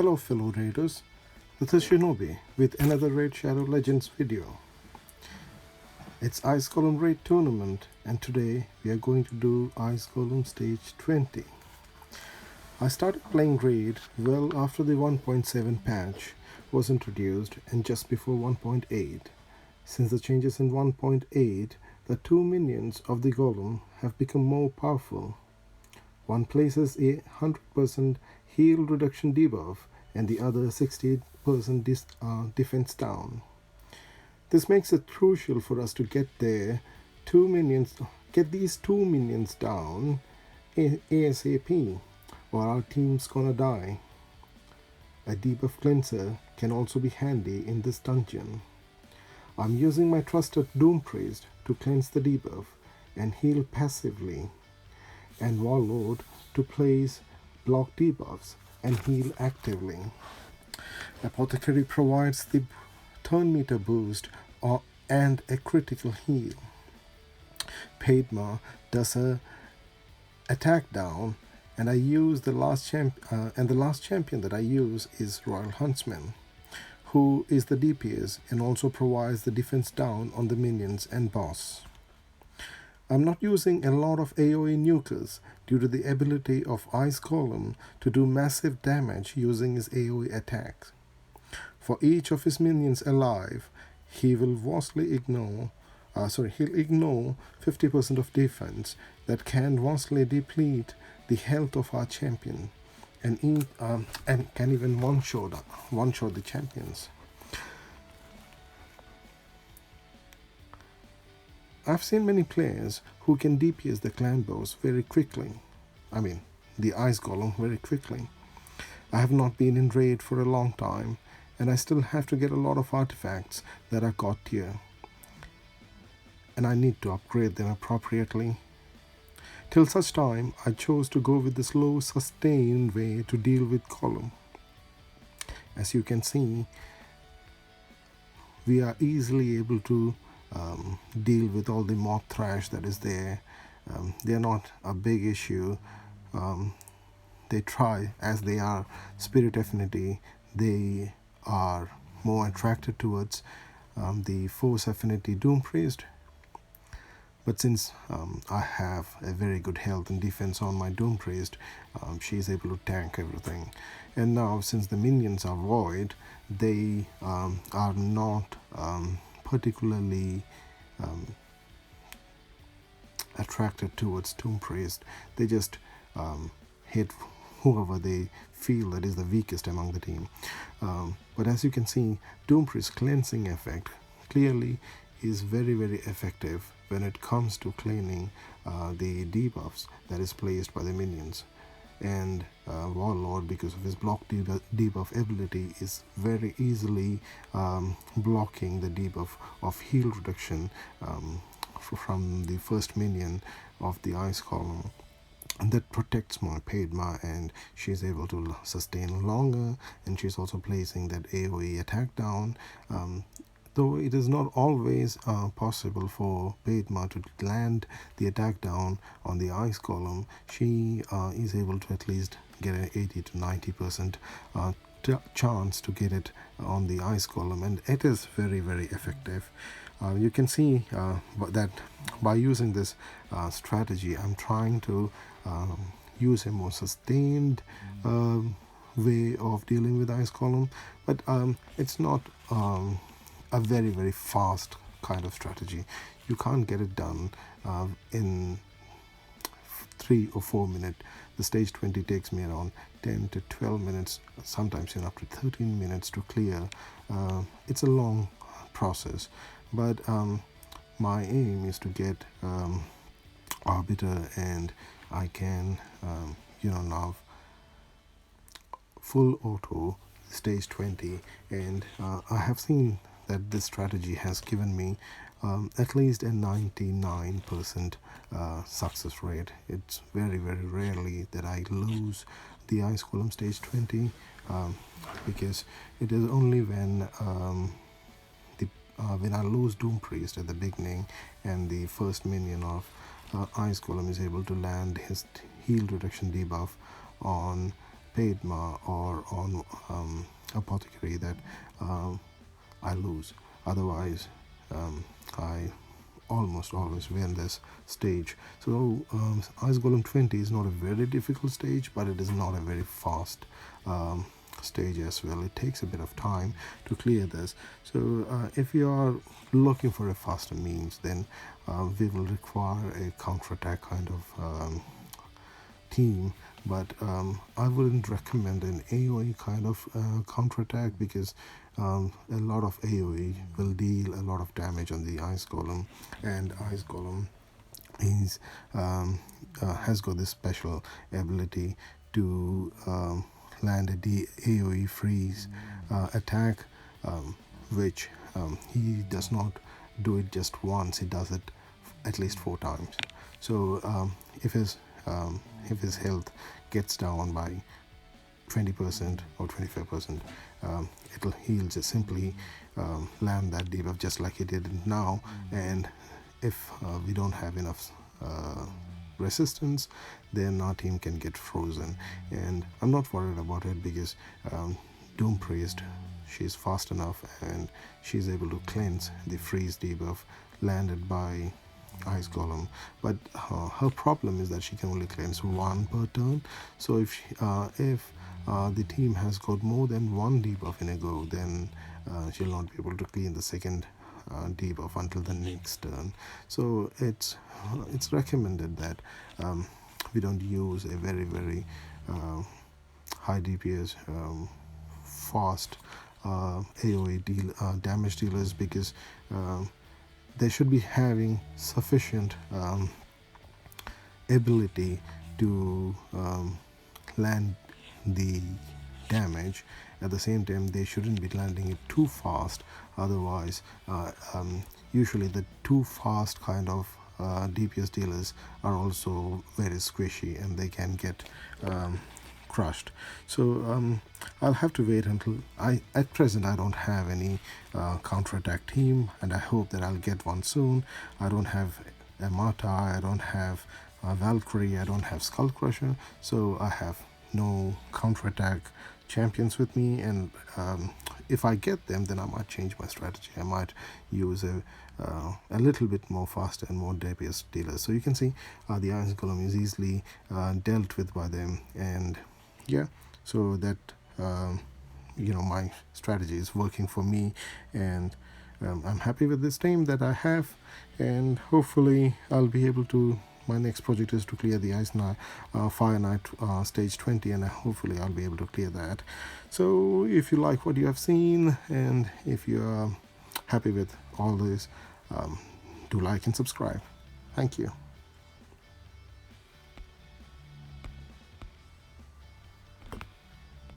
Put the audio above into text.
Hello fellow raiders, this is Shinobi with another Raid Shadow Legends video. It's Ice Golem Raid Tournament and today we are going to do Ice Golem Stage 20. I started playing Raid well after the 1.7 patch was introduced and just before 1.8. Since the changes in 1.8, the two minions of the Golem have become more powerful. One places a 100% heal reduction debuff and the other 68% defense down. This makes it crucial for us to get these two minions down ASAP or our team's gonna die. A debuff cleanser can also be handy in this dungeon. I'm using my trusted Doom Priest to cleanse the debuff and heal passively, and Warlord to place block debuffs and heal actively. Apothecary provides the turn meter boost and a critical heal. Padma does a attack down, and I use the last champion that I use is Royal Huntsman, who is the DPS and also provides the defense down on the minions and boss. I'm not using a lot of AoE nukers due to the ability of Ice Golem to do massive damage using his AoE attacks. For each of his minions alive, he'll ignore 50% of defense that can vastly deplete the health of our champion and can even one-shot the champions. I've seen many players who can DPS the clan boss very quickly. The Ice Golem very quickly. I have not been in Raid for a long time, and I still have to get a lot of artifacts that are god tier, and I need to upgrade them appropriately. Till such time, I chose to go with the slow, sustained way to deal with Golem. As you can see, we are easily able to deal with all the mob thrash that is there. They're not a big issue. They try, as they are spirit affinity, they are more attracted towards the force affinity Doom Priest. But since I have a very good health and defense on my Doom Priest, she is able to tank everything. And now, since the minions are void, they are not particularly attracted towards Doom Priest. They just hit whoever they feel that is the weakest among the team. But as you can see, Doom Priest's cleansing effect clearly is very, very effective when it comes to cleaning the debuffs that is placed by the minions. And Warlord, because of his block debuff ability, is very easily blocking the debuff of heal reduction from the first minion of the Ice Golem. And that protects my Padma, and she's able to sustain longer, and she's also placing that AoE attack down. Though it is not always possible for Padma to land the attack down on the Ice Golem, she is able to at least get an 80 to 90% chance to get it on the Ice Golem, and it is very, very effective. You can see that by using this strategy, I'm trying to use a more sustained way of dealing with Ice Golem, but it's not a very, very fast kind of strategy. You can't get it done in 3 or 4 minutes. The stage 20 takes me around 10 to 12 minutes, sometimes up to 13 minutes to clear. It's a long process, but my aim is to get Arbiter, and I can now full auto stage 20, and I have seen that this strategy has given me at least a 99% success rate. It's very, very rarely that I lose the Ice Golem stage 20, because it is only when I lose Doom Priest at the beginning and the first minion of Ice Golem is able to land his heal reduction debuff on Padma or on Apothecary that I lose. Otherwise, I almost always win this stage. So Ice Golem 20 is not a very difficult stage, but it is not a very fast stage as well. It takes a bit of time to clear this. So if you are looking for a faster means, then we will require a counterattack kind of team, but I wouldn't recommend an AoE kind of counterattack, because a lot of AoE will deal a lot of damage on the Ice Golem, and Ice Golem is has got this special ability to land a AoE freeze attack, which he does not do it just once, he does it at least 4 times. So if his health gets down by 20% or 25%, he'll just simply land that debuff just like he did now. And if we don't have enough resistance, then our team can get frozen. And I'm not worried about it, because Doom Priest, she's fast enough and she's able to cleanse the freeze debuff landed by Ice Golem. But her problem is that she can only cleanse 1 per turn. So if the team has got more than 1 debuff in a go, then she'll not be able to clean the second debuff until the next turn. So it's recommended that we don't use a very high DPS fast AoE damage dealers, because they should be having sufficient ability to land the damage. At the same time, they shouldn't be landing it too fast, otherwise usually the too fast kind of DPS dealers are also very squishy and they can get crushed. So I'll have to wait until at present I don't have any counterattack team, and I hope that I'll get one soon. I don't have a Mata, I don't have Valkyrie, I don't have Skull Crusher, so I have no counterattack champions with me. And if I get them, then I might change my strategy. I might use a little bit more faster and more DPS dealers. So you can see the Iron Golem is easily dealt with by them, and yeah, so that my strategy is working for me, and I'm happy with this team that I have, and hopefully I'll be able to. My next project is to clear the Fire Knight stage 20, and hopefully I'll be able to clear that. So if you like what you have seen, and if you're happy with all this, do like and subscribe. Thank you.